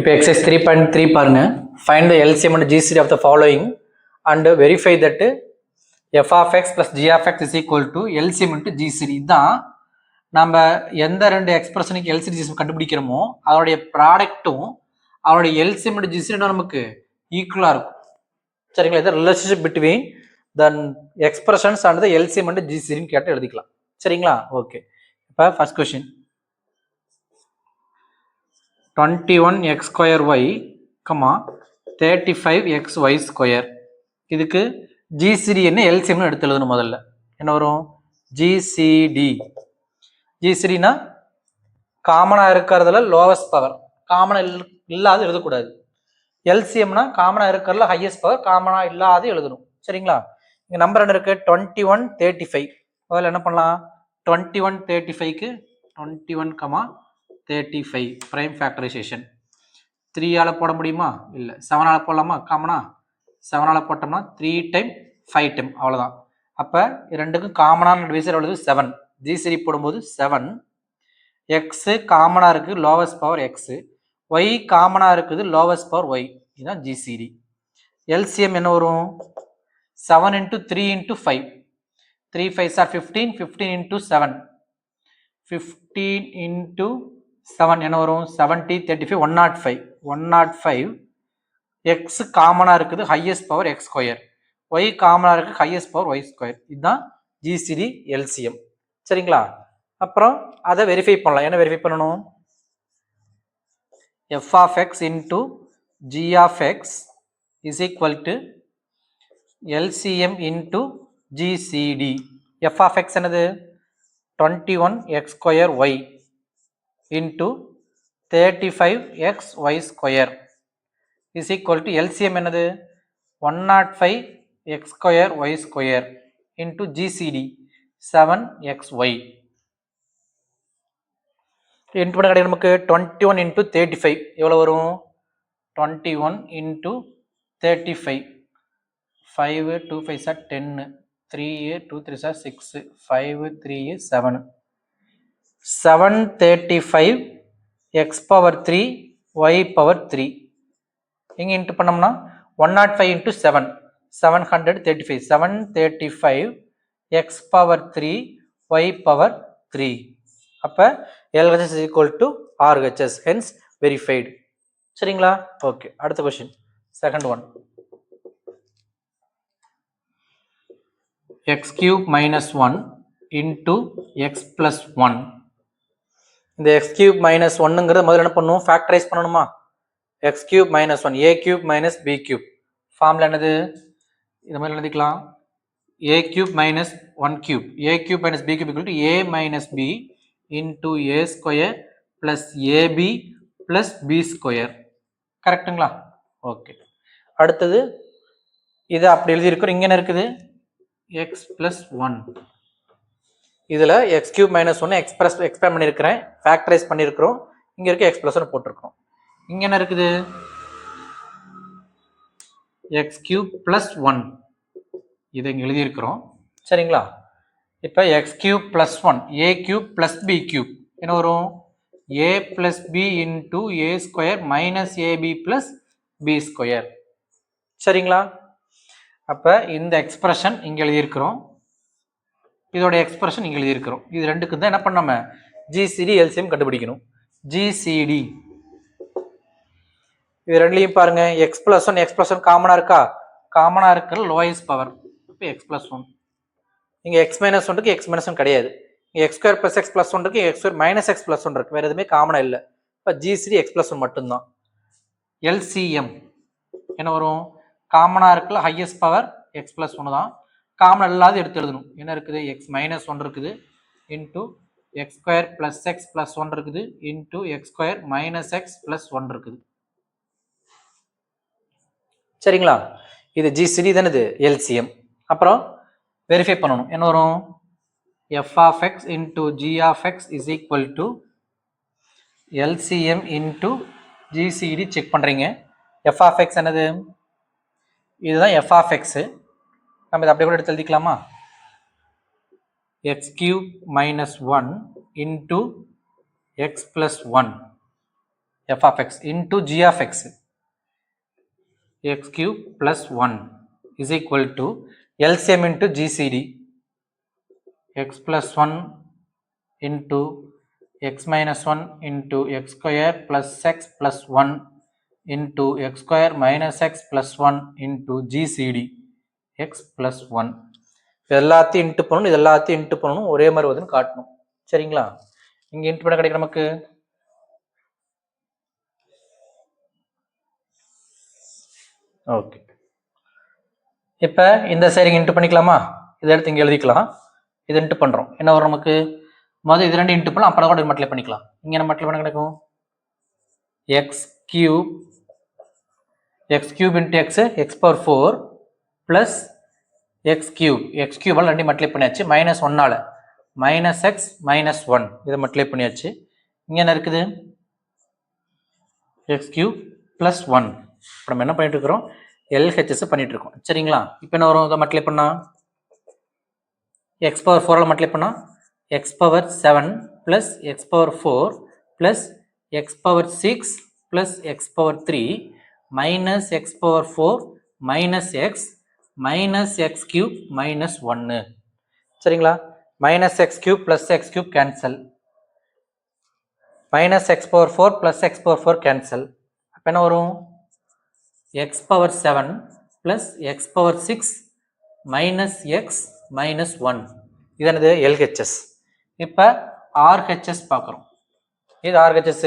இப்போ exercise 3.3 பாருங்க. Find the LCM and GCD of the following and verify that f of x plus g of x is equal to LCM into GCD. இதுதான் நம்ம எந்த ரெண்டு எக்ஸ்பிரஷனுக்கு LCD GCD கண்டுபிடிக்கிறோமோ அதோடைய ப்ராடக்ட்டும் அதோடைய LCM and GCD நமக்கு ஈக்குவலாக இருக்கும். சரிங்களா? இது relationship between the expressions and the LCM and GCDன்னு கேட்டு எழுதிக்கலாம். சரிங்களா? ஓகே. இப்போ first question 21x square y, 35xy square. இதுக்கு GCD என்ன LCM எடுத்து எழுதணும். முதல்ல என்ன வரும்? GCDனா காமனா இருக்கிறதுல லோவஸ்ட் பவர், காமனா இல்லாத எழுதக்கூடாது. LCMனா காமனா இருக்கிறதுல ஹையஸ்ட் பவர், காமனா இல்லாத எழுதணும். சரிங்களா? இங்க நம்பர் என்ன இருக்கு? 21 35. முதல்ல என்ன பண்ணலாம்? 21 35க்கு 21, 35 prime factorization 3 ஆல போட முடியுமா? இல்ல. 7 ஆல போடலாமா? காமனா 7 ஆல போட்டோம்னா 3 டைம் 5 டைம் அவ்வளவுதான். அப்ப ரெண்டுக்கும் காமனான டிவைசர் எவ்வளவு? 7. GCD போடும்போது 7. x காமனா இருக்கு, லோவஸ்ட் பவர் x. y காமனா இருக்குது, லோவஸ்ட் பவர் y. இதுதான் GCD. LCM என்ன வரும்? 7 into 3 into 5. 3 5s are 15. 15 into 7. 15 into 7 என்ன வரும்? 70 35 105. 105. x காமனா இருக்குது, highest power x square. y காமனா இருக்கு, ஹையஸ்ட் பவர் y ஸ்கொயர். இதுதான் GCD LCM. சரிங்களா? அப்புறம் அதை வெரிஃபை பண்ணலாம். என்ன வெரிஃபை பண்ணணும்? f of x into g of x is equal to LCM into GCD. f of x என்னது? 21x square y into 35xy square is equal to LCM என்னது? 105x square y square into GCD 7xy. Into பண்ண கிடையாது நமக்கு. 21 into 35 எவ்வளவு வரும்? 21 into 35. 5 2 5 are 10. 3 2 3 are 6. 5 3 7. 735 x power 3 y power 3. இங்க into பண்ணோம்னா 105 into 7 735. 735 x power 3 y power 3. அப்ப LHS is equal to RHS, hence verified. சரிங்களா? ஓகே. அடுத்த question second one. x cube minus 1 into x plus 1. இந்த x cube minus 1ங்கிறத முதல்ல என்ன பண்ணணும்? Factorise பண்ணணுமா? x cube minus 1 a cube minus b cube. Formula என்னது? இந்த மாதிரி எழுதிக்கலாம். a cube minus 1 cube. a cube minus b cube equal to a minus b into a square plus ab plus b square. கரெக்ட்டுங்களா? Okay. அடுத்தது இது அப்படி எழுதி இருக்கிறோம். இங்க என்ன இருக்குது? x plus 1. இதுல x cube minus 1 எக்ஸ்பேண்ட் பண்ணியிருக்கிறேன், ஃபேக்டரைஸ் பண்ணியிருக்கிறோம். இங்க இருக்க x plus 1 போட்டிருக்கிறோம். இங்க என்ன இருக்குது? x cube plus 1. இதை இங்க எழுதி இருக்கிறோம். சரிங்களா? இப்ப x cube plus 1 a cube plus b cube என்ன வரும்? a plus b into a square minus ab plus b square. சரிங்களா? அப்ப இந்த எக்ஸ்பிரஷன் இங்க எழுதி இருக்கிறோம், இதோட எக்ஸ்பிரஷன் இங்க எழுதி இருக்கிறோம். இது ரெண்டுக்கு தான் என்ன பண்ணோம்? GCD LCM கண்டுபிடிக்கணும். GCD இது ரெண்டுலையும் பாருங்க, x plus 1 x plus 1 காமனா இருக்கா? காமனா இருக்கிற லோயஸ்ட் பவர். இப்போ x plus 1. இங்க x minus 1 இருக்கு, x minus 1 கிடையாது. இங்க x square plus x plus 1 இருக்கு, x square minus x plus 1 இருக்கு. வேற எதுவுமே காமனா இல்ல. இப்போ GCD x plus 1 மட்டும்தான். LCM என்ன வரும்? காமனா இருக்குல்ல ஹையஸ்ட் பவர் x plus 1 தான். காமனா இல்லாத எடுத்து எழுதணும். என்ன இருக்குது? x minus 1 இருக்குது into x square plus x plus 1 இருக்குது into x square minus x plus 1 இருக்குது. சரிங்களா? இது GCD தானே, இது LCM. அப்புறம் வெரிஃபை பண்ணணும். என்ன வரும்? f of x into g of x is equal to LCM into GCD. Check பண்றீங்க. f of x என்னது? இதுதான் f of x. நம்ம இதை அப்படியே கூட எடுத்து எழுதிக்கலாமா? x cube minus 1 into x plus 1. f of x into g of x x cube plus 1 is equal to LCM into GCD x plus 1 into x minus 1 into x square plus x plus 1 into x square minus x plus 1 into GCD x plus 1 எல்லாத்தையும் into பண்ணணும், இது எல்லாத்தையும் into பண்ணணும், ஒரே மாதிரி வருதுன்னு காட்டணும். சரிங்களா? இங்க இன்ட்டு பண்ண கிடைக்கும் நமக்கு ஓகே. இப்போ இந்த சைடு இன்ட்டு பண்ணிக்கலாமா? இதை எடுத்து இங்கே எழுதிக்கலாம். இது இன்ட்டு பண்ணுறோம். என்ன வரும் நமக்கு? முதல் இது ரெண்டு இன்ட்டு பண்ணலாம், அப்புறம் கூட மல்டிப்ளை பண்ணிக்கலாம். இங்கே என்ன மல்டிப்ளை பண்ண கிடைக்கும்? X cube into x power 4 plus x கியூபால் ரெண்டு மல்டிப்ளை பண்ணியாச்சு. மைனஸ் 1ஆல் மைனஸ் எக்ஸ் மைனஸ் 1 இதை மல்டிப்ளை பண்ணியாச்சு. இங்கே என்ன இருக்குது? X cube plus 1. இப்போ நம்ம என்ன பண்ணிட்டு இருக்கிறோம்? LHS பண்ணிட்டு இருக்கோம். சரிங்களா? இப்போ என்ன வரும்? இதை மல்டிப்ளை பண்ணா எக்ஸ் பவர் 4ஆல் மல்டிப்ளை பண்ணா X power 7 plus x power 4 plus x power 6 plus x power 3 minus X power 4 minus x minus X cube minus 1. சரிங்களா? Minus X cube plus x cube cancel, minus X power 4 plus x power 4 cancel. அப்போ என்ன வரும்? X power 7 plus x power 6 minus x minus 1. இது என்னது? LHS. இப்போ RHS பார்க்குறோம். இது RHS,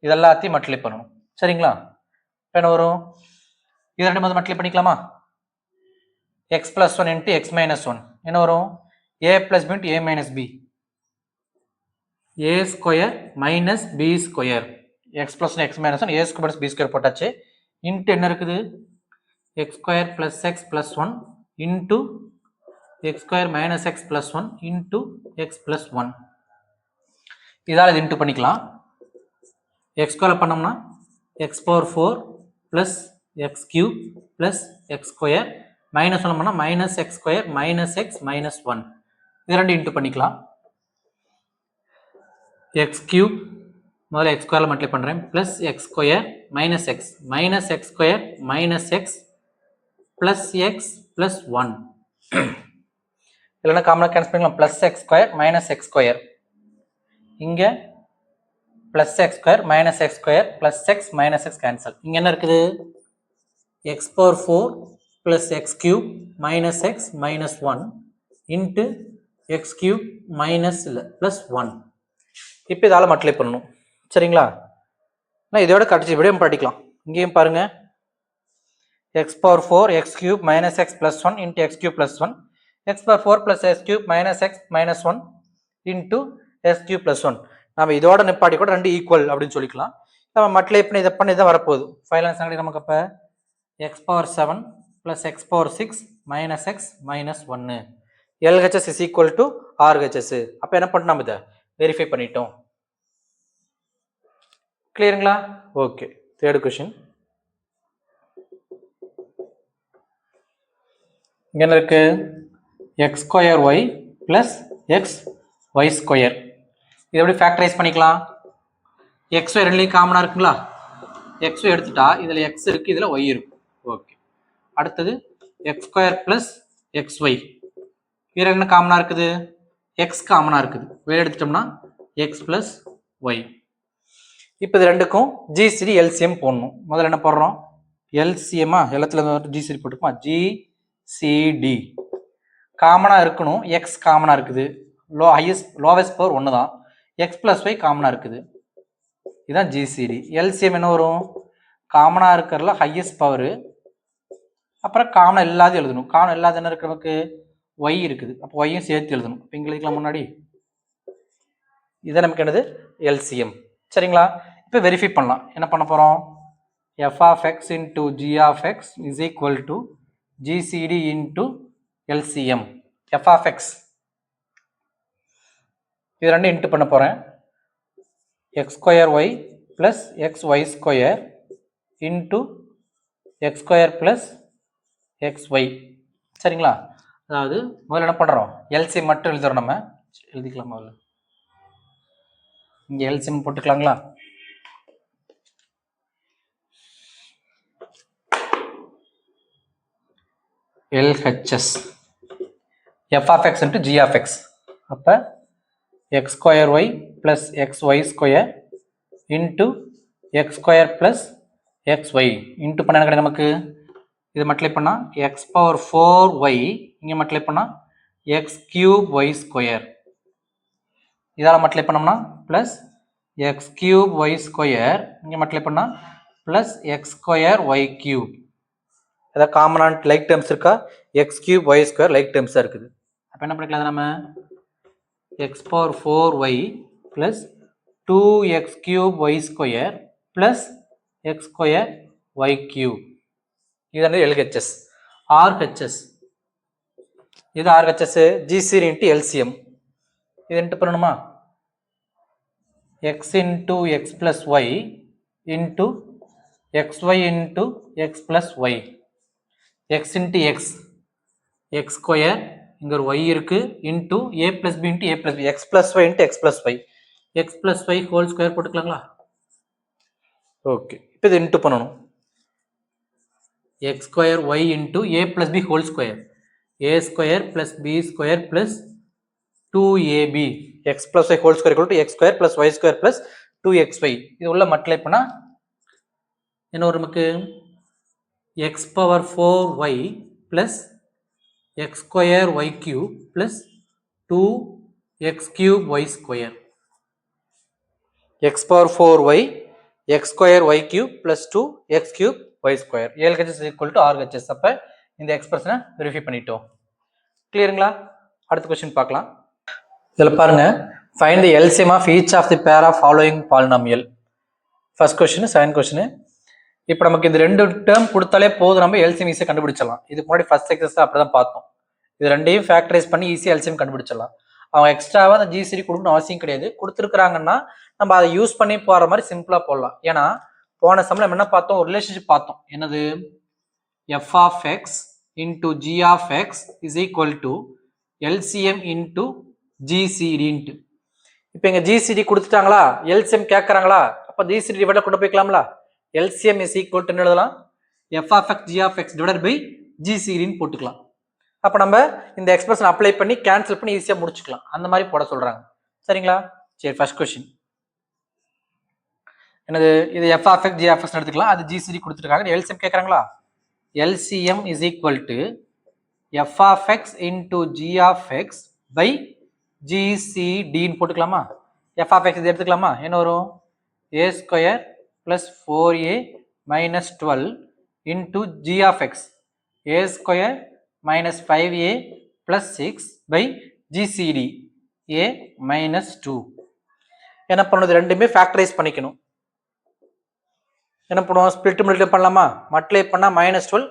இது எல்லாத்தையும் மல்டிப்ளை பண்ணணும். சரிங்களா? இப்போ என்ன வரும்? இது ரெண்டு மாதிரி மல்டிப்ளை பண்ணிக்கலாமா? X plus 1 into x minus 1 என்ன வரும்? A plus b into a minus b, a square minus b square. X plus 1 x minus 1 a square minus b square போட்டாச்சு. இன்ட்டு என்ன இருக்குது? X square plus x plus 1 into x square minus x plus 1 into x plus 1. இதால் இது into பண்ணிக்கலாம். X square பண்ணோம்னா x power 4 plus x cube plus x square minus 1 பண்ணால் minus x square minus x minus 1. இது ரெண்டு into பண்ணிக்கலாம். X cube முதல்ல x ஸ்கொயரில் மல்டிப்ளை பண்ணுறேன் plus x square minus x square minus x plus x plus 1. இல்லைன்னா காமனாக cancel பண்ணிக்கலாம். Plus x square minus x square, இங்கே plus x square minus x square plus x minus x cancel. இங்கே என்ன இருக்குது? X power 4 plus x cube minus x minus 1 into X cube minus இல்லை plus 1. இப்போ இதால் multiply பண்ணணும். சரிங்களா? நான் இதோட கடைசி இப்படியும் படிக்கலாம். இங்கேயும் பாருங்க, X power 4 X cube minus x plus 1 into X cube plus 1, X power 4 plus x cube minus x minus 1 into X cube plus 1. நம்ம இதோட நிப்பாட்டி கூட ரெண்டு ஈக்குவல் அப்படின்னு சொல்லிக்கலாம். நம்ம மல்டிப்ளை பண்ணி இதை பண்ணி தான் வரப்போகுது. ஃபைனல் ஆன்சர் நமக்கு அப்போ x power 7 plus x power 6 minus x minus 1. LHS is equal to RHS. அப்போ என்ன பண்ணணும்? நம்ம இதை வெரிஃபை பண்ணிட்டோம். கிளியருங்களா? ஓகே. Third question. இங்கே என்ன இருக்கு? X square y plus x y square. இது எப்படி ஃபேக்டரைஸ் பண்ணிக்கலாம்? எக்ஸ் ஒய் ரெண்டுலேயும் காமனாக இருக்குங்களா? எக்ஸ் ஒய் எடுத்துட்டா இதில் எக்ஸ் இருக்குது, இதில் ஒய் இருக்கும். ஓகே. அடுத்தது x square plus x y, இதில் என்ன காமனாக இருக்குது? எக்ஸ் காமனாக இருக்குது. வெளியே எடுத்துட்டோம்னா எக்ஸ் ப்ளஸ் ஒய். இப்போ இது ரெண்டுக்கும் GCD LCM போடணும். முதல்ல என்ன போடுறோம்? LCMா எல்லாத்துல GCD போட்டுக்குமா? GCD காமனாக இருக்கணும். எக்ஸ் காமனாக இருக்குது, லோவஸ்ட் பவர் 1 தான். எக்ஸ் ப்ளஸ் ஒய் காமனாக இருக்குது, இதுதான் GCD. LCM என்ன வரும்? காமனாக இருக்கிறதுல ஹையஸ்ட் பவர், அப்புறம் காமனாக இல்லாத எழுதணும். காமனாக இல்லாத என்ன இருக்கு? நமக்கு ஒய் இருக்குது, அப்போ ஒய்யும் சேர்த்து எழுதணும். இப்போ இங்கே எழுதிக்கலாம் முன்னாடி. இதை நமக்கு என்னது? LCM. சரிங்களா? இப்போ வெரிஃபை பண்ணலாம். என்ன பண்ண போகிறோம்? f of x into g of x is equal to GCD into LCM. f of x இது ரெண்டு இன்ட்டு பண்ண போகிறேன். X square y plus x y square into x square plus x y. சரிங்களா? அதாவது முதல்ல என்ன பண்ணுறோம்? LCM மட்டும் எழுதுறோம். நம்ம எழுதிக்கலாம். முதல்ல இங்கே LCM போட்டுக்கலாங்களா? LHS f of x into g of x. அப்போ x square y plus xy square into x square plus xy into பண்ண என்ன கிடைக்கும் நமக்கு? இது மல்டிப்ளை பண்ணா x power 4y இங்க மல்டிப்ளை பண்ணா x cube y square. இதால மல்டிப்ளை பண்ணோம்னா plus x cube y square இங்க மல்டிப்ளை பண்ணா plus x square y cube. ஏதாவது காமனான லைக் டேர்ம்ஸ் இருக்கா? x cube y square like டேர்ம்ஸா இருக்குது. அப்ப என்ன பண்ணிக்கலாம் நம்ம? x power 4y plus 2x cube y square plus x square y cube. இது LHS. RHS இது RHS GCD into LCM. இது என்ன பண்ணணுமா? x into x plus y into xy into x plus y. x into x x square இங்க ஒரு y இருக்கு into a plus b into a plus b x plus y into x plus y x plus y whole square போட்டுக்கலாங்களா? Okay, இப்போ இது into பண்ணணும். x square y into a plus b whole square a square plus b square plus 2ab x plus y whole square equal to x square plus y square plus 2xy. இது உள்ள multiply பண்ணா என்ன வரும் நமக்கு? x power 4y plus x square y cube plus 2x cube y square. x power 4y x square y cube plus 2x cube y square. LHS is equal to RHS. அப்ப இந்த எக்ஸ்பிரஷனை verify பண்ணிட்டோம். கிளியருங்களா? அடுத்த question பார்க்கலாம். இதில் பாருங்க, find the LCM of each of the pair of following polynomial. First question, second question. இப்போ நமக்கு இந்த ரெண்டு டேர்ம் கொடுத்தாலே போதும், நம்ம LCM ஈஸியாக கண்டுபிடிச்சிடலாம். இதுக்கு முன்னாடி ஃபர்ஸ்ட் எக்ஸஸ் அப்படிதான் பார்த்தோம். இது ரெண்டையும் ஃபேக்டரைஸ் பண்ணி ஈஸியாக LCM கண்டுபிடிச்சிடலாம். அவங்க எக்ஸ்ட்ராவாக அந்த GCD கொடுக்கணும் அவசியம் கிடையாது. கொடுத்துருக்குறாங்கன்னா நம்ம அதை யூஸ் பண்ணி போகிற மாதிரி சிம்பிளாக போடலாம். ஏன்னா போன சம்மில் நம்ம என்ன பார்த்தோம்? ஒரு ரிலேஷன்ஷிப் பார்த்தோம். என்னது? f of x into g of x is equal to LCM into GCD. இப்போ இங்கே GCD கொடுத்துட்டாங்களா, LCM கேட்குறாங்களா, அப்போ GCD டிவைட் கொண்டு போய்க்கலாம்ல. LCM is equal to எழுதலாம் f of x g of x divided by GCD போட்டுக்கலாம். அப்போ நம்ம இந்த எக்ஸ்பிரஷன் அப்ளை பண்ணி கேன்சல் பண்ணி ஈஸியாக முடிச்சுக்கலாம். அந்த மாதிரி போட சொல்றாங்க. சரிங்களா? சரி, ஃபர்ஸ்ட் கொஸ்டின் என்னது? இது f of x g of x எடுத்துக்கலாம். அது GCD கொடுத்துருக்காங்க. LCM கேட்குறாங்களா? LCM is equal to f of x into g of x by GCD போட்டுக்கலாமா? f of x இது எடுத்துக்கலாமா? என்ன வரும்? a square plus 4a minus 12 into g of x a square minus 5a plus 6 by GCD a minus 2. என்ன பண்ணுறது? ரெண்டுமே factorise பண்ணிக்கணும். என்ன பண்ணுவோம்? ஸ்பிளிட் மல்டிப்ளை பண்ணலாமா? மல்டிப்ளை பண்ணால் -12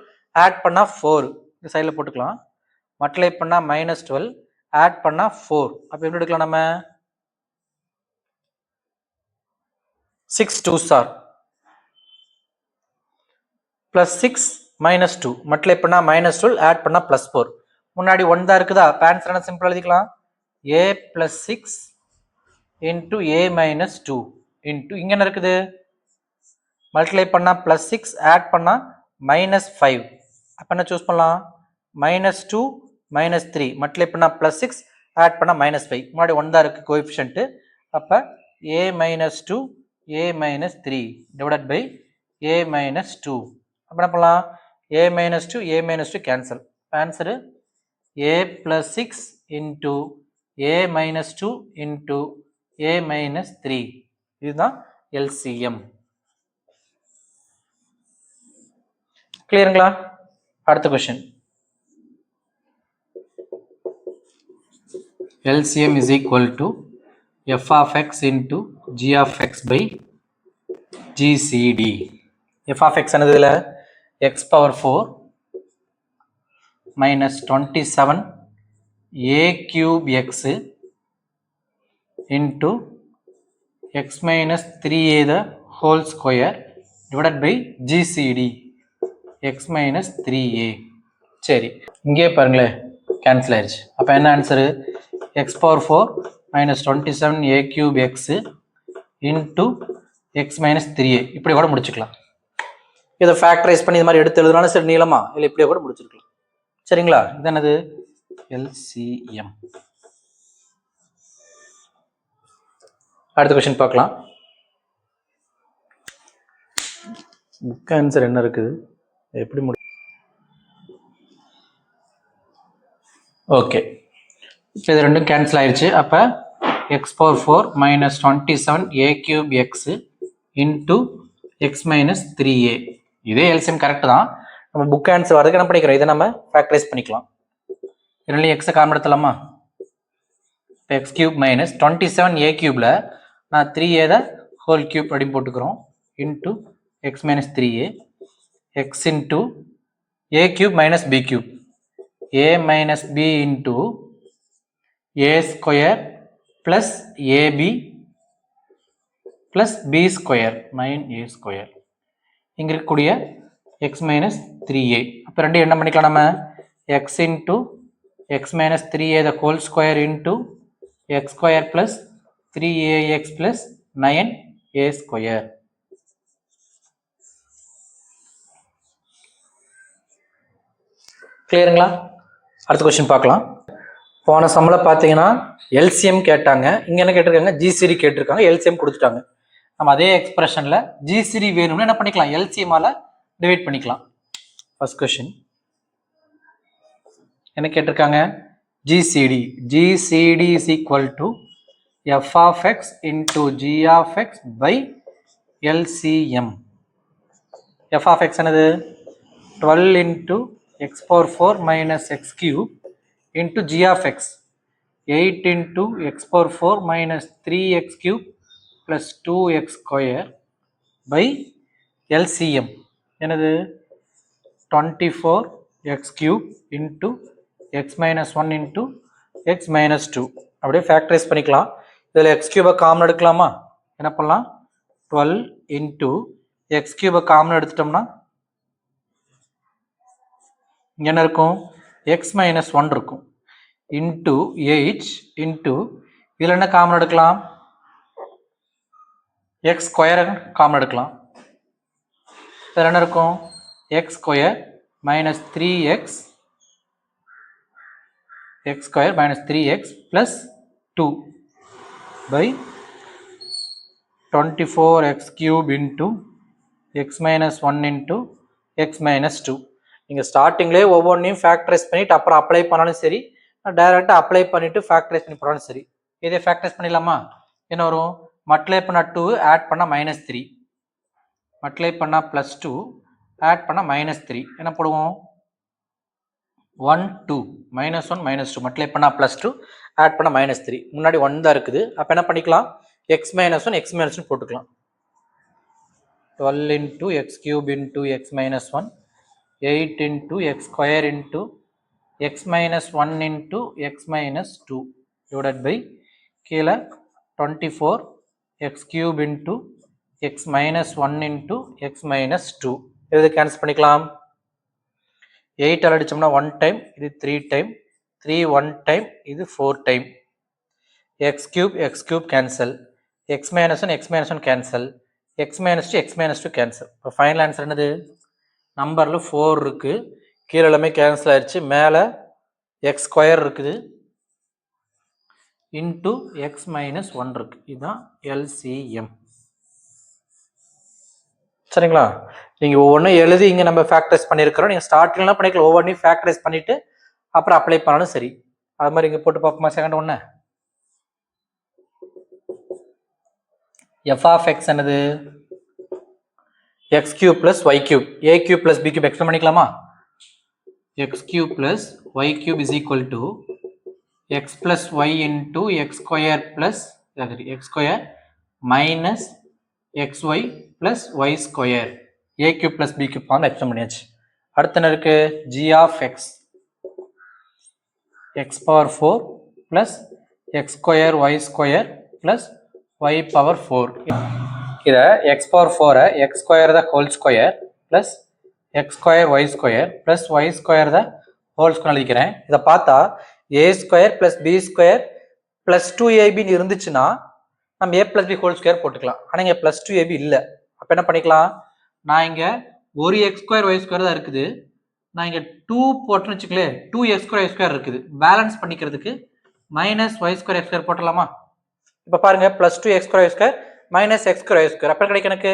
ஆட் பண்ணால் 4 இந்த சைடில் போட்டுக்கலாம். மல்டிப்ளை பண்ணால் -12 ஆட் பண்ணால் 4. அப்போ எப்படி எடுக்கலாம் நம்ம? 6 2s are plus 6 minus 2 multiply பண்ணால் -12 ஆட் பண்ணால் +4. முன்னாடி 1 தான் இருக்குதா? ஆன்சர் என்ன சிம்பிள் எழுதிக்கலாம். a plus 6 into a minus 2 into இங்க என்ன இருக்குது? மல்டிப்ளை பண்ணா +6 ஆட் பண்ணா -5. அப்ப என்ன சூஸ் பண்ணலாம்? -2 -3 மல்டிப்ளை பண்ணா +6 ஆட் பண்ணா -5. முன்னாடி 1 தான் இருக்கு கோஎஃபிஷியன்ட். அப்ப a -2 a -3 divided by a -2. அப்ப என்ன பண்ணலாம்? a -2 a -2 cancel. Answer a plus 6 into a -2 into a -3. இதுதான் LCM. கிளியருங்களா? அடுத்த question. LCM is equal to f of x into g of x by GCD. f of x என்னதுல? x power 4 minus 27 a cube x into x minus 3a the whole square divided by GCD x minus 3a. சரி, இங்கே பாருங்களேன் cancel ஆயிடுச்சு. அப்போ என்ன answer? x power 4 minus 27 a cube x into x minus 3a. இப்படி கூட முடிச்சுக்கலாம். இதை ஃபேக்டரைஸ் பண்ணி இது மாதிரி எடுத்து எழுதுனாலும் சரி நீளமா இல்லை இப்படியே கூட முடிச்சிருக்கலாம். சரிங்களா? இது என்னது? LCM. அடுத்த கொஸ்டின் பார்க்கலாம். புக் ஆன்சர் என்ன இருக்குது, எப்படி முடி ஓகே. இப்போ இது ரெண்டும் கேன்சல் ஆயிடுச்சு. அப்போ x power 4 minus 27 a cube X into x minus 3a. இதே எல்சிஎம் கரெக்ட் தான். நம்ம புக் ஆன்சர் வரதுக்கு என்ன பண்ணிக்கிறோம், இதை நம்ம ஃபேக்டரைஸ் பண்ணிக்கலாம். இதனால எக்ஸை காமன் எடுத்துலாமா? எக்ஸ் கியூப் மைனஸ் 27 a கியூப்ல நான் 3a தான் ஹோல் கியூப் அப்படின்னு போட்டுக்கிறோம். Into x minus 3a x into a cube minus b cube a minus b into a square plus ab plus b square 9a square. இங்க இருக்கக்கூடிய x minus 3a. அப்போ ரெண்டு என்ன பண்ணிக்கலாம் நம்ம? x into x minus 3a the whole square into x square plus 3ax plus 9a square. கிளியருங்களா? அடுத்த question பார்க்கலாம். போன சம்மில் பார்த்தீங்கன்னா எல்சிஎம் கேட்டாங்க, இங்கே என்ன கேட்டிருக்காங்க, ஜிசிடி கேட்டிருக்காங்க, எல்சிஎம் கொடுத்துட்டாங்க. நம்ம அதே எக்ஸ்பிரஷனில் ஜிசிடி வேணும்னு என்ன பண்ணிக்கலாம், எல்சிஎம்மால் டிவைட் பண்ணிக்கலாம். ஃபர்ஸ்ட் கொஸ்டின் என்ன கேட்டிருக்காங்க, GCD. GCD is equal to f of x into g of x by LCM. F of x என்னது? 12 into x power 4 minus x cube into g of x. 8 into x power 4 minus 3x cube plus 2x square by LCM. என்னது? 24x cube into x minus 1 into x minus 2. அப்படியே factorise பண்ணிக்கலாம். இதில் x cube common எடுக்கலாமா? என்ன பண்ணலாம்? 12 into x cube common எடுத்துட்டோம்னா இங்கே என்ன இருக்கும், எக்ஸ் மைனஸ் 1 இருக்கும் இன்டூ 8 இன்டூ இதில் என்ன காமன் எடுக்கலாம், எக்ஸ் ஸ்கொயர் காமன் எடுக்கலாம். இதில் என்ன இருக்கும், x square minus 3x x square minus 3x plus 2 by 24x cube into x minus 1 into x minus 2. நீங்கள் ஸ்டார்டிங்லேயே ஒவ்வொன்றையும் ஃபேக்டரைஸ் பண்ணிவிட்டு அப்புறம் அப்ளை பண்ணாலும் சரி, டைரெக்டாக அப்ளை பண்ணிவிட்டு ஃபேக்டரைஸ் பண்ணி போனாலும் சரி. இதே ஃபேக்டரைஸ் பண்ணிடலாமா? என்ன வரும், மல்டிப்ளை பண்ணால் 2 ஆட் பண்ணால் மைனஸ் 3, மல்டிப்ளை பண்ணால் ப்ளஸ் 2 ஆட் பண்ணால் மைனஸ் 3. என்ன போடுவோம், 1 2 மைனஸ் 1 மைனஸ் 2 மல்டிப்ளை பண்ணால் ப்ளஸ் 2 ஆட் பண்ணால் மைனஸ் 3. முன்னாடி 1 தான் இருக்குது. அப்போ என்ன பண்ணிக்கலாம், எக்ஸ் மைனஸ் 1 எக்ஸ் மைனஸ் 1 போட்டுக்கலாம். 12 into X cube into x minus 1 8 into x square into x minus 1 into x minus 2 divided by கீழே 24 x cube into x minus 1 into x minus 2. இது கேன்சல் பண்ணிக்கலாம். 8 அடிச்சோம்னா 1 டைம், இது 3 time, 3 1 time, இது 4 time. x cube cancel, x minus 1 x minus 1 cancel, x minus 2 x minus 2 cancel. இப்போ final answer என்னது, நம்பரில் 4 இருக்குது, கீழே எல்லாமே கேன்சல் ஆயிடுச்சு, மேலே எக்ஸ் ஸ்கொயர் இருக்குது இன்டூ எக்ஸ் மைனஸ் 1 இருக்குது. இதுதான் எல்சிஎம். சரிங்களா? நீங்கள் ஒவ்வொன்றும் எழுதி இங்கே நம்ம ஃபேக்டரைஸ் பண்ணியிருக்கிறோம். நீங்கள் ஸ்டார்டிங்லாம் பண்ணிக்கலாம், ஒவ்வொன்றையும் ஃபேக்டரைஸ் பண்ணிவிட்டு அப்புறம் அப்ளை பண்ணாலும் சரி. அது மாதிரி இங்கே போட்டு பார்ப்போமா? செகண்ட் ஒன்று எஃப் ஆஃப் எக்ஸ் என்னது, x cube plus y cube, a cube plus b cube explain பண்ணிக்கலாமா? x cube plus y cube is equal to x plus y into x square plus x square minus xy plus y square, a cube plus b cube form explain பண்ணியாச்சு. அடுத்து என்ன இருக்கு, g of x x power 4 plus x square y square plus y power 4. இதை x power 4 x square the whole square plus x square y square plus y square the whole square எழுதிக்கிறேன். இதை பார்த்தா a square plus b square plus 2ab இருந்துச்சுன்னா நம்ம a plus b whole square போட்டுக்கலாம். ஆனால் இங்கே plus 2ab இல்லை. அப்போ என்ன பண்ணிக்கலாம், நான் இங்கே ஒரு எக்ஸ் ஸ்கொயர் ஒய் ஸ்கொயர் தான் இருக்குது, நான் இங்கே 2 போட்டுன்னு வச்சுக்கலே 2x² இருக்குது. பேலன்ஸ் பண்ணிக்கிறதுக்கு -y²x² போட்டலாமா? இப்போ பாருங்க +2x² -x². அப்போ கிடைக்கும் எனக்கு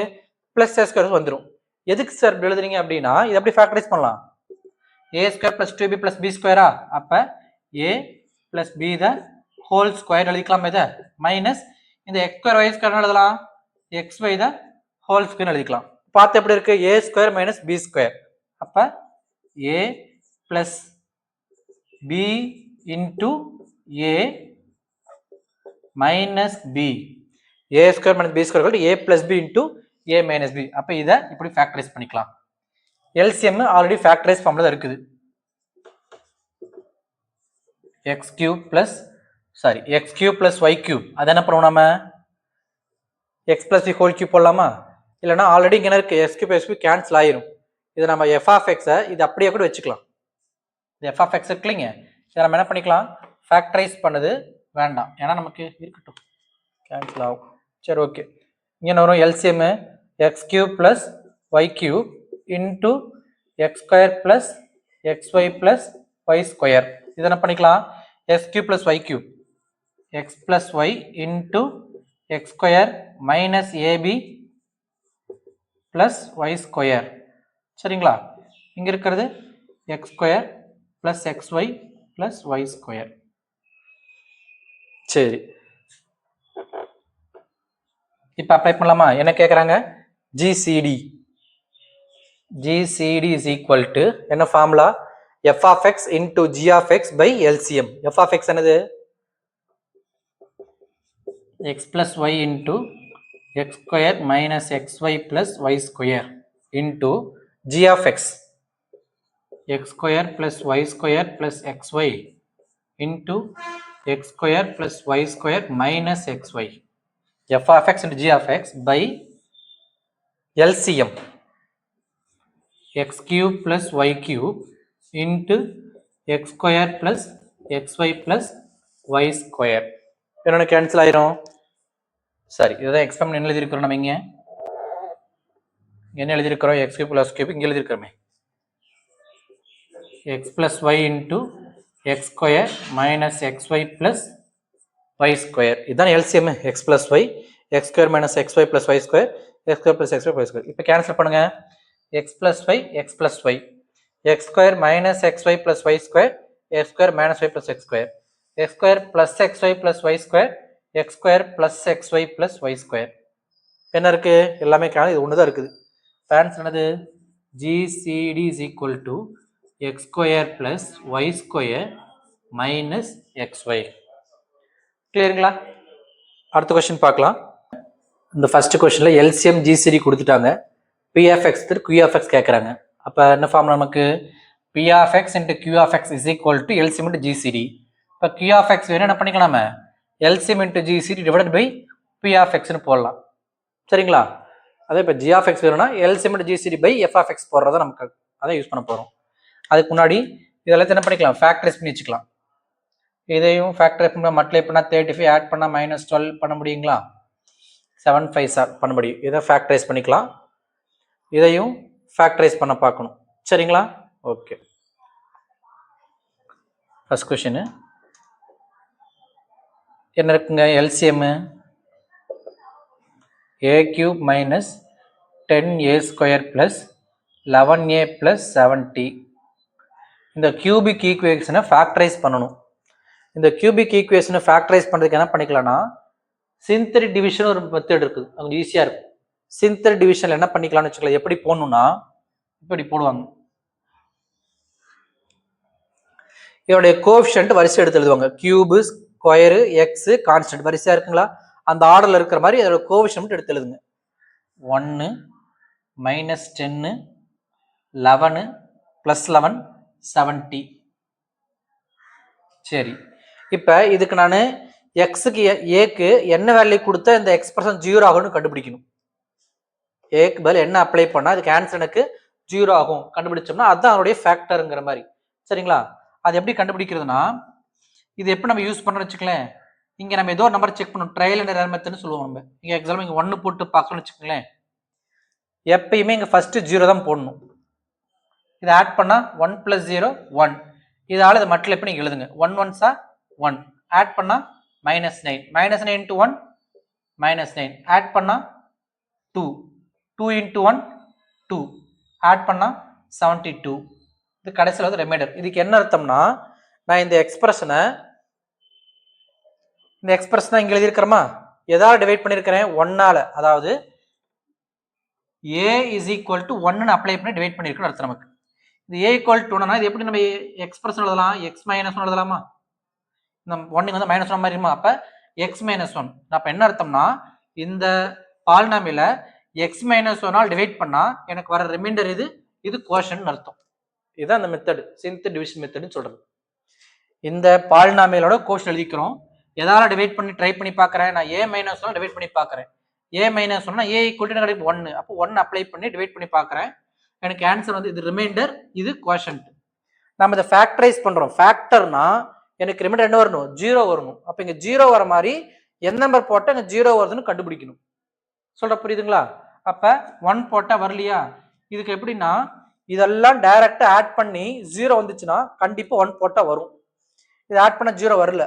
+x² வந்துடும். எதுக்கு சார் இப்படி எழுதுறீங்க அப்படின்னா இதை எப்படி ஃபேக்டரைஸ் பண்ணலாம்? a² + 2b + b². அப்போ a + b the whole square எழுதிக்கலாம். இதை மைனஸ் இந்த x² y² எழுதலாம், xy த ஹோல் ஸ்கொயர் எழுதிக்கலாம். பார்த்து எப்படி இருக்கு? a² - b². அப்போ a + b into a minus b. a² - b² a + b into a minus b. அப்போ இதை இப்படி ஃபேக்டரைஸ் பண்ணிக்கலாம். LCM ஆல்ரெடி ஃபேக்டரைஸ் ஃபார்ம்ல தான் இருக்குது. x³ + y³ அது என்ன பண்ணுவோம்? நம்ம x + b ஹோல் கியூப் போடலாமா? இல்லைன்னா ஆல்ரெடி இங்கே இருக்கு x³ கேன்சல் ஆயிரும். இதை நம்ம f(x) இது அப்படியே கூட வச்சுக்கலாம். இது f(x) இருக்குல்லைங்க, இதை நம்ம என்ன பண்ணிக்கலாம்? ஃபேக்டரைஸ் பண்ணது வேண்டாம், ஏன்னா நமக்கு இருக்கட்டும், கேன்சல் ஆகும். சரி, ஓகே. இங்கே என்ன வரும்? LCM x³ + y³ into x² + xy + y². இது என்ன பண்ணிக்கலாம்? x³ + y³ x + y into x² - ab + y². சரிங்களா? இங்க இருக்கிறது x² + xy + y². சரி, இப்போ அப்ளை பண்ணலாமா? என்ன கேட்குறாங்க? GCD is equal to என்ன formula? f(x) into g(x) by LCM. f(x) என்னது? x + y into x² - xy + y² into g(x) x² + y² + xy into x² + y² minus xy. f(x) into g(x) by LCM x³ + y³ into x² + xy + y². என்னென்ன cancel ஆயிரும்? சரி, இதுதான் experiment என்ன எழுதியிருக்கிறோம்? நம்ம இங்கே என்ன எழுதியிருக்கிறோம்? x³ + y³ இங்கே எழுதியிருக்கிறோமே, x + y into x² - xy + y². இதுதான் LCM. x + y x² - xy + y², x² + xy + y². இப்போ கேன்சல் பண்ணுங்க. x + y x + y x² - xy + y², x² - y + x², x² + xy + y², x² + xy + y². என்ன இருக்கு? எல்லாமே இது ஒன்று தான் இருக்குது. ஆன்சர் என்னது? GCD is equal to x² + y² minus xy. கிளியருங்களா? அடுத்த கொஸ்டின் பார்க்கலாம். இந்த ஃபர்ஸ்ட் கொஸ்டின்ல LCM GCD கொடுத்துட்டாங்க, P(x) Q(x) கேட்குறாங்க. அப்போ என்ன ஃபார்முலா நமக்கு? P(x) into Q(x) is equal to LCM into GCD. இப்போ Q(x) வேணும் என்ன பண்ணிக்கலாம்? நம்ம LCM into GCD divided by P(x)ன்னு போடலாம். சரிங்களா? அதே இப்போ G(x) வேணும்னா LCM into GCD by f(x) போடுறத நமக்கு அதை யூஸ் பண்ண போகிறோம். அதுக்கு முன்னாடி இதெல்லாம் என்ன பண்ணிக்கலாம்? ஃபேக்டரைஸ் பண்ணி வச்சுக்கலாம். இதையும் ஃபேக்டரைஸ் பண்ண மல்டிப்ளை பண்ணால் 35 ஆட் பண்ணால் -12 பண்ண முடியுங்களா? 7 5 பண்ண முடியும். இதை ஃபேக்டரைஸ் பண்ணிக்கலாம், இதையும் ஃபேக்டரைஸ் பண்ண பார்க்கணும். சரிங்களா? ஓகே. ஃபர்ஸ்ட் கொஸ்டின் என்ன இருக்குங்க? LCM a³ - 10a² + 11a + 7t. இந்த கியூபிக் ஈக்குவேஷனை ஃபேக்டரைஸ் பண்ணணும். இந்த கியூபிக் ஈக்குவேஷனை ஃபேக்டரைஸ் பண்ணுறதுக்கு என்ன பண்ணிக்கலாம்னா, சிந்தரிக் டிவிஷன் ஒரு மெத்தட் இருக்குது, அவங்க ஈஸியாக இருக்கும். சிந்தரிக் டிவிஷனில் என்ன பண்ணிக்கலாம்னு வச்சுக்கலாம். எப்படி போடணும்னா இப்படி போடுவாங்க. இதோடைய கோஎஃபிஷியன்ட் வரிசை எடுத்து எழுதுவாங்க. கியூபு, ஸ்கொயரு, எக்ஸ், கான்ஸ்டன்ட் வரிசையா இருக்குங்களா? அந்த ஆர்டர்ல இருக்கிற மாதிரி அதோட கோஎஃபிஷியன்ட் எடுத்து எழுதுங்க. 1 -10 11 +11 70. சரி, இப்போ இதுக்கு நான் எக்ஸுக்கு ஏக்கு என்ன வேல்யூ கொடுத்தா இந்த எக்ஸ்பிரஷன் 0 ஆகும்னு கண்டுபிடிக்கணும். ஏக்கு பதில் என்ன அப்ளை பண்ணால் அதுக்கு ஆன்சர் எனக்கு 0 ஆகும் கண்டுபிடிச்சோம்னா அதுதான் அதோடைய ஃபேக்டருங்கிற மாதிரி. சரிங்களா? அது எப்படி கண்டுபிடிக்கிறதுனா, இது எப்படி நம்ம யூஸ் பண்ணுறோம்னு வச்சுக்கலேன். இங்கே நம்ம ஏதோ நம்பர் செக் பண்ணணும், ட்ரையல் அண்ட் எரர் மெத்தட்னு சொல்லுவோம். நம்ம இங்கே எக்ஸாம்பிள் இங்கே 1 போட்டு பார்க்கணும்னு வச்சுக்கோங்களேன். எப்பயுமே இங்கே ஃபர்ஸ்ட் 0 தான் போடணும். இதை ஆட் பண்ணால் 1 + 0 1. இதால் இதை மல்டிப்ளை பண்ணி எழுதுங்க. 1 1s are 1. ஆட் பண்ணால் -9. -9 into 1 -9. ஆட் பண்ணால் 2. 2 into 1 2. ஆட் பண்ணால் 72. இது கடைசியில் வந்து ரிமைண்டர். இதுக்கு என்ன அர்த்தம்னா, நான் இந்த எக்ஸ்பிரஷனை இங்கே எழுதியிருக்கிறோமா, எதாவது டிவைட் பண்ணியிருக்கிறேன் 1ஆல். அதாவது a is equal to 1ன்னு அப்ளை பண்ணி டிவைட் பண்ணியிருக்கணும் அர்த்தம் நமக்கு. இது a equal to 1னா இது எப்படி நம்ம எக்ஸ்பிரஷன் எழுதலாம்? x - 1 எழுதலாமா? இந்த 1 வந்து -1 மாதிரி இருக்குமா? அப்போ x - 1. அப்போ என்ன அர்த்தம்னா, இந்த பாலினாமியல x - 1ஆல் டிவைட் பண்ணா எனக்கு வர ரிமைண்டர் இது கோஷன் அர்த்தம். இதுதான் அந்த மெத்தடு, சின்த் டிவிஷன் மெத்தடுன்னு சொல்றது. இந்த பாலினாமியலோட கோஷன் எழுதிக்கிறோம். எதால டிவைட் பண்ணி ட்ரை பண்ணி பார்க்குறேன்? நான் a - 1 டிவைட் பண்ணி பார்க்குறேன். a - 1 a = 1. அப்போ 1 அப்ளை பண்ணி டிவைட் பண்ணி பார்க்குறேன். எனக்கு ஆன்சர் வந்து இது ரிமைண்டர், இது கோஷன்ட். நம்ம இதை ஃபேக்டரைஸ் பண்ணுறோம். ஃபேக்டர்னா எனக்கு ரிமைண்டர் என்ன வரணும்? 0 வரணும். அப்போ இங்கே 0 வர மாதிரி எந்த நம்பர் போட்டால் இங்கே 0 வருதுன்னு கண்டுபிடிக்கணும். சொல்ற புரியுதுங்களா? அப்போ 1 போட்டால் வரலையா? இதுக்கு எப்படின்னா, இதெல்லாம் டைரக்டா ஆட் பண்ணி 0 வந்துச்சுன்னா கண்டிப்பாக 1 போட்டால் வரும். இது ஆட் பண்ண 0 வரல,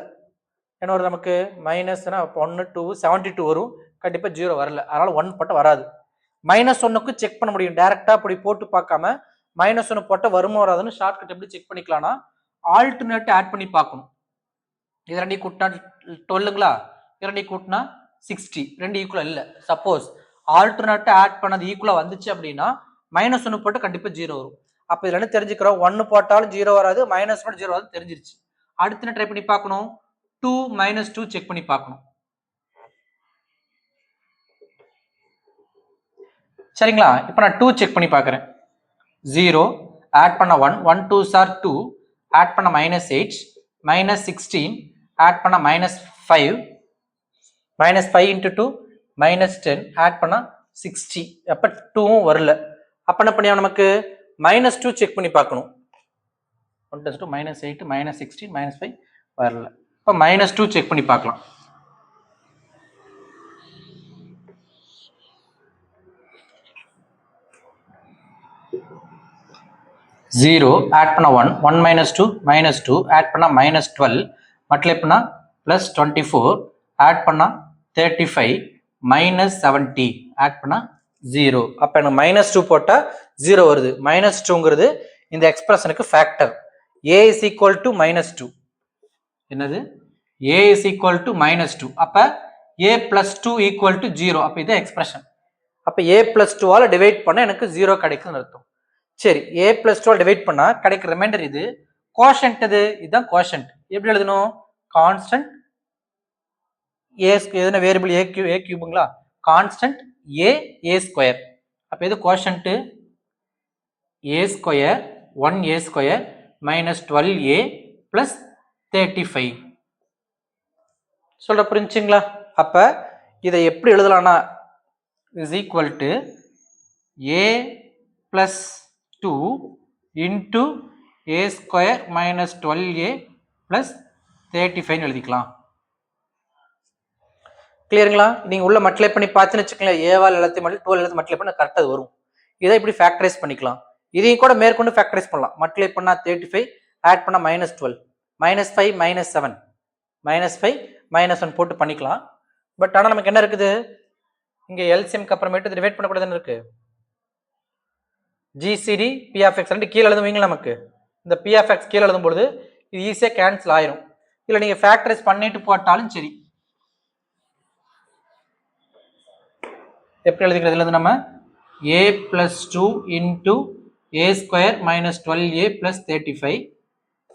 என்ன வரும் நமக்கு? மைனஸ்னா 1 2 72 வரும். கண்டிப்பாக 0 வரல, அதனால 1 போட்டால் வராது. -1க்கு செக் பண்ண முடியும். டைரக்டா அப்படி போட்டு பார்க்காம -1 போட்டால் வருமா வராதுன்னு ஷார்ட்கட் எப்படி செக் பண்ணிக்கலாம்னா, ஆல்டர்னேட் ஆட் பண்ணி பார்க்கணும். இது 2 கூட்டினா 12ங்களா, 2 கூட்டினா 60, 2 ஈக்குவலா இல்லை. சப்போஸ் ஆல்டர்னேட் ஆட் பண்ணது ஈக்குவலா வந்துச்சு அப்படின்னா -1 போட்டு கண்டிப்பாக 0 வரும். அப்போ இதுல என்ன தெரிஞ்சுக்கிறோம்? 1 போட்டாலும் 0 வராது, -1 0 வராது தெரிஞ்சிருச்சு. அடுத்து ட்ரை பண்ணி பார்க்கணும், 2 - 2 செக் பண்ணி பார்க்கணும். சரிங்களா? இப்போ நான் 2 செக் பண்ணி பார்க்குறேன். 0 ஆட் பண்ண 1, 1 2s are 2, ஆட் பண்ண -8, -16 ஆட் பண்ண -5, -5 into 2 -10 ஆட் பண்ண 60. அப்போ 2வும் வரல. அப்போ என்ன பண்ணியா நமக்கு? -2 செக் பண்ணி பார்க்கணும். 1 + 2 -8 -16 -5 வரல. இப்போ -2 செக் பண்ணி பார்க்கலாம். ஜீரோ ஆட் பண்ண 1, 1 - 2 -2 ஆட் பண்ண -12 மல்டிப்ளை பண்ணா +24 ஆட் பண்ணா 35 -70 ஆட் பண்ணா 0. அப்போ எனக்கு -2 போட்டால் 0 வருது. -2ங்கிறது இந்த எக்ஸ்பிரஷனுக்கு factor. a is equal to -2. என்னது? a is equal to -2. அப்போ a + 2 equal to 0. அப்போ இது எக்ஸ்பிரஷன். அப்போ a + 2ஆல் டிவைட் பண்ண எனக்கு 0 கிடைக்கும்னு அர்த்தம். சரி, a + 2 டிவைட் பண்ணா கிடைக்கிற ரிமைண்டர் இது. கோஷன்ட் இதுதான் கோஷன்ட். எப்படி எழுதணும்? கான்ஸ்டன்ட் a எதுனா வேரியபிள் a கியூபுங்களா, கான்ஸ்டன்ட் a² அப்போ இது கோஷன்ட் a² 1a² -12a + 35. சொல்ற புரிஞ்சுங்களா? அப்ப இதை எப்படி எழுதலாம்னா is equal to a + 2 into a² -12a + 35 எழுதிக்கலாம். கிளியருங்களா? நீங்க உள்ள மல்டிப்ளை பண்ணி பார்த்துன்னு வச்சுக்கோங்களேன், ஏவால் எல்லாத்தையும் 12 எல்லாத்தையும் மல்டிப்ளை பண்ண கரெக்டாக வரும். இதை இப்படி ஃபேக்டரைஸ் பண்ணிக்கலாம். இதையும் கூட மேற்கொண்டு ஃபேக்டரைஸ் பண்ணலாம். மல்டிப்ளை பண்ணா 35 ஆட் பண்ணா -12 -5 -7 -5 -1 போட்டு பண்ணிக்கலாம். பட் ஆனால் நமக்கு என்ன இருக்குது? இங்க எல்சிஎம்க்கு அப்புறமேட்டு டிவைட் பண்ணக்கூடாதுன்னு இருக்கு. ஜிசிடி p(x) ரெண்டு கீழே எழுதுவீங்களா? நமக்கு இந்த p(x) கீழே எழுதும் பொழுது இது ஈஸியாக கேன்சல் ஆயிரும். இல்லை நீங்க ஃபேக்டரைஸ் பண்ணிட்டு போட்டாலும் சரி. எப்படி எழுதிக்கிறது? இதுல நம்ம a + 2 into a² -12a + 35.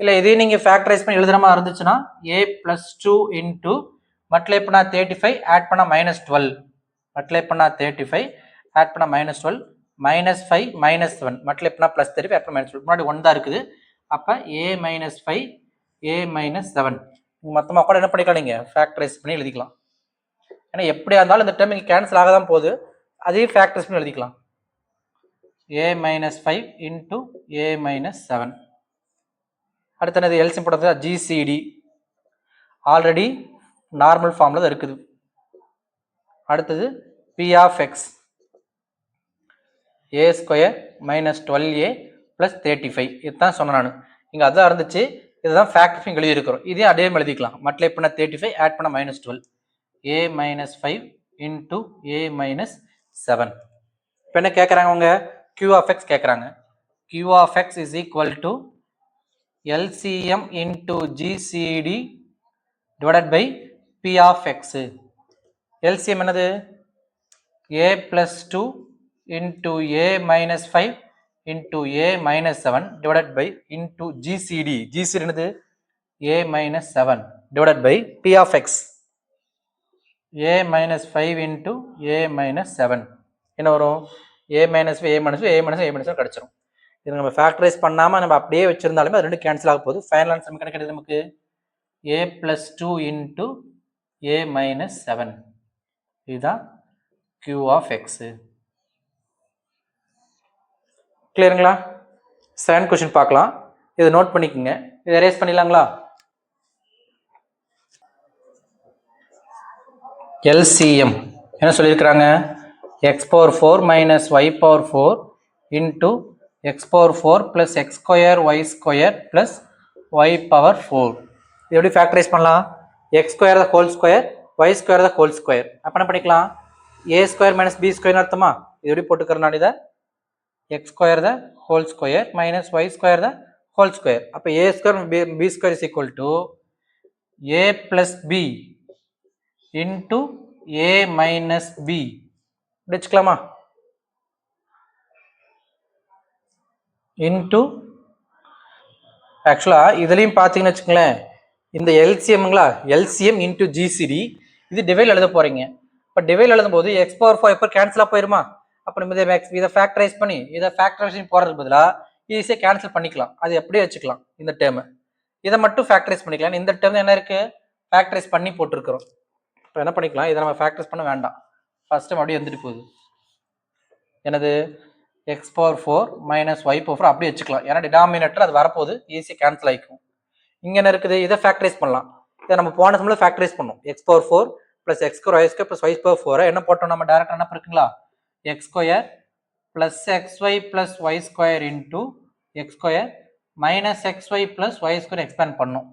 இல்லை இதையும் நீங்க ஃபேக்டரைஸ் பண்ணி எழுதுற மாதிரி இருந்துச்சுன்னா a + 2 into மல்டிப்ளை பண்ணா 35 ஆட் பண்ணா -12 மல்டிப்ளை பண்ணா 35 ஆட் பண்ணா -12 -5 -7 மல்டிப்ளை பண்ணா +35 ஆட் பண்ணா -12. முன்னாடி 1 தான் இருக்குது. அப்போ a - 5 a - 7 மொத்தமாக கூட என்ன பண்ணிக்கலாம்? நீங்க ஃபேக்டரைஸ் பண்ணி எழுதிக்கலாம். ஏன்னா எப்படியா இருந்தாலும் இந்த டேர்ம் இங்கே கேன்சல் ஆக தான் போகுது, அதையும் ஃபேக்டரைஸ் பண்ணி எழுதிக்கலாம். a - 5 into a - 7. அடுத்தது எல்சிஎம் போடுறது ஜிசிடி ஆல்ரெடி நார்மல் ஃபார்ம்ல தான் இருக்குது. அடுத்தது p(x) a² -12a ப்ளஸ் 35. இதுதான் சொன்னேன் நான். இங்கே அதான் இருந்துச்சு. இதுதான் ஃபேக்டர் இங்கே எழுதியிருக்கிறோம். இதையும் அதே எழுதிக்கலாம். மல்டிப்ளை பண்ண 35, ஆட் பண்ண -12. a minus 5 into a minus 7. இப்போ என்ன கேட்குறாங்க அவங்க? q of x கேட்குறாங்க. q of x is equal to LCM into GCD divided by p of x. LCM என்னது? a plus 2 into a minus 5 into a minus 7 divided by into GCD. GCD என்னது? a minus 7 divided by p of x. a minus 5 into a minus 7 என்ன வரும்? a minus 5 a minus 5 a minus 5 a minus 7 கிடைச்சிரும். இது நம்ம factorise பண்ணாமல் நம்ம அப்படியே வச்சிருந்தாலுமே அது ரெண்டு கேன்சல் ஆக போகுது. ஃபைனல் ஆன்சர் நமக்கு கிடைக்குது. நமக்கு a plus 2 into a minus 7. இதுதான் q of x. கிளியருங்களா? செகண்ட் கொஸ்டின் பார்க்கலாம். இதை நோட் பண்ணிக்கோங்க. இதை எரேஸ் பண்ணிடலாங்களா? LCM என்ன சொல்லியிருக்கிறாங்க? x power 4 minus y power 4 into x power 4 plus x square y square plus y power 4. இது எப்படி ஃபேக்டரைஸ் பண்ணலாம்? x square the whole square y square the whole square. அப்போ என்ன பண்ணிக்கலாம்? a square minus b square அர்த்தமா? இது எப்படி போட்டுக்கிறனால இதை x square the whole square minus y square the whole square. அப்போ a square b square is equal to a plus b into a minus b. வச்சுக்கலாமா? into ஆக்சுவலா இதுலயும் பார்த்தீங்கன்னு வச்சுங்களேன், இந்த LCMங்களா LCM into GCD இது டிவைட் எழுத போறீங்க. இப்போ டிவைட் எழுதும் போது x power 4 எப்போ கேன்சலா போயிருமா? அப்போ நம்ம இதை ஃபேக்டரைஸ் பண்ணி இதை ஃபேக்டரைசேஷன் போறதுக்கு பதிலாக ஈஸியாக கேன்சல் பண்ணிக்கலாம். அது எப்படியே வச்சுக்கலாம். இந்த டேர்ம் இதை மட்டும் ஃபேக்டரைஸ் பண்ணிக்கலாம். இந்த டேர்ம் என்ன இருக்கு? ஃபேக்டரைஸ் பண்ணி போட்டிருக்கிறோம். இப்போ என்ன பண்ணிக்கலாம்? இதை நம்ம ஃபேக்டரைஸ் பண்ண வேண்டாம். ஃபர்ஸ்ட் அப்படியே வந்துட்டு போகுது. என்னது? x power 4 minus y power 4 அப்படியே வச்சுக்கலாம். ஏன்னா டினாமினேட்டர் அது வரப்போகுது, ஈஸியாக கேன்சல் ஆகிக்கும். இங்கே என்ன இருக்குது? இதை ஃபேக்டரைஸ் பண்ணலாம். இதை நம்ம போன சமயத்துல ஃபேக்டரைஸ் பண்ணோம். x power 4 plus x square y square plus y power 4 என்ன போட்டோம்? நம்ம டைரக்டா என்ன இருக்குங்களா? x square plus xy plus y square into x square minus xy plus y square expand பண்ணோம்.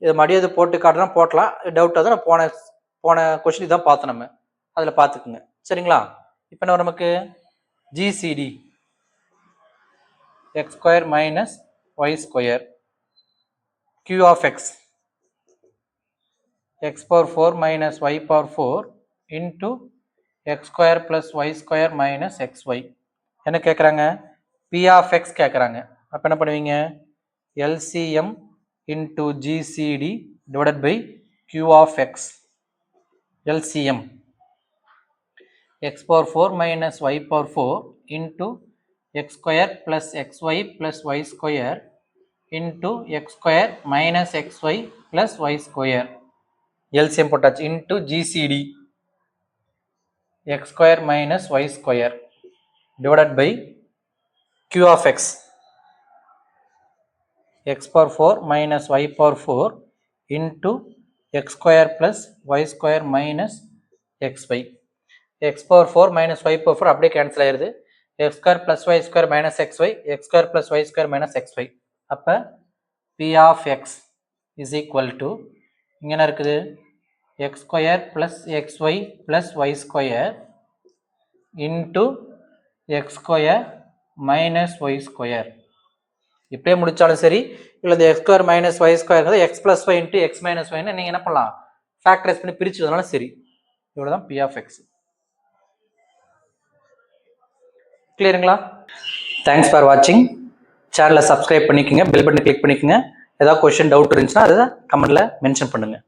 இது மறுபடியும் இது போட்டு காட்டுறோம், போட்டலாம். டவுட் அது போன கொஸ்டின் இதான் பார்த்தோம். நம்ம அதில் பார்த்துக்குங்க. சரிங்களா? இப்போ என்ன நமக்கு GCD x square minus y square q of x x power 4 minus y power 4 into x square plus y square minus xy. என்ன கேட்குறாங்க? p of x கேட்குறாங்க. அப்போ என்ன பண்ணுவீங்க? LCM into GCD divided by q of x. LCM x power 4 minus y power 4 into x square plus xy plus y square into x square minus xy plus y square. LCM போட்டாச்சு. into GCD x square minus y square divided by q of x x power 4 minus y power 4 into x square plus y square minus xy. x power 4 minus y power 4 அப்படியே cancel ஆயிருது. x square plus y square minus xy x square plus y square minus xy. அப்போ p of x is equal to இங்கே என்ன இருக்குது? x square plus xy plus y square into x square minus y square. இப்படியே முடிச்சாலும் சரி, இல்லை இந்த x square minus y square x plus y into x minus y நீங்கள் என்ன பண்ணலாம்? ஃபேக்டரைஸ் பண்ணி பிரிச்சுறதுனால சரி. இவ்வளோ தான் p of x. கிளியருங்களா? தேங்க்ஸ் ஃபார் வாட்சிங். சேனலை சப்ஸ்கிரைப் பண்ணிக்கோங்க, பெல் பட்டன் கிளிக் பண்ணிக்கோங்க. ஏதாவது கொஸ்டின் டவுட் இருந்துச்சுன்னா அதை கமெண்ட்டில் மென்ஷன் பண்ணுங்கள்.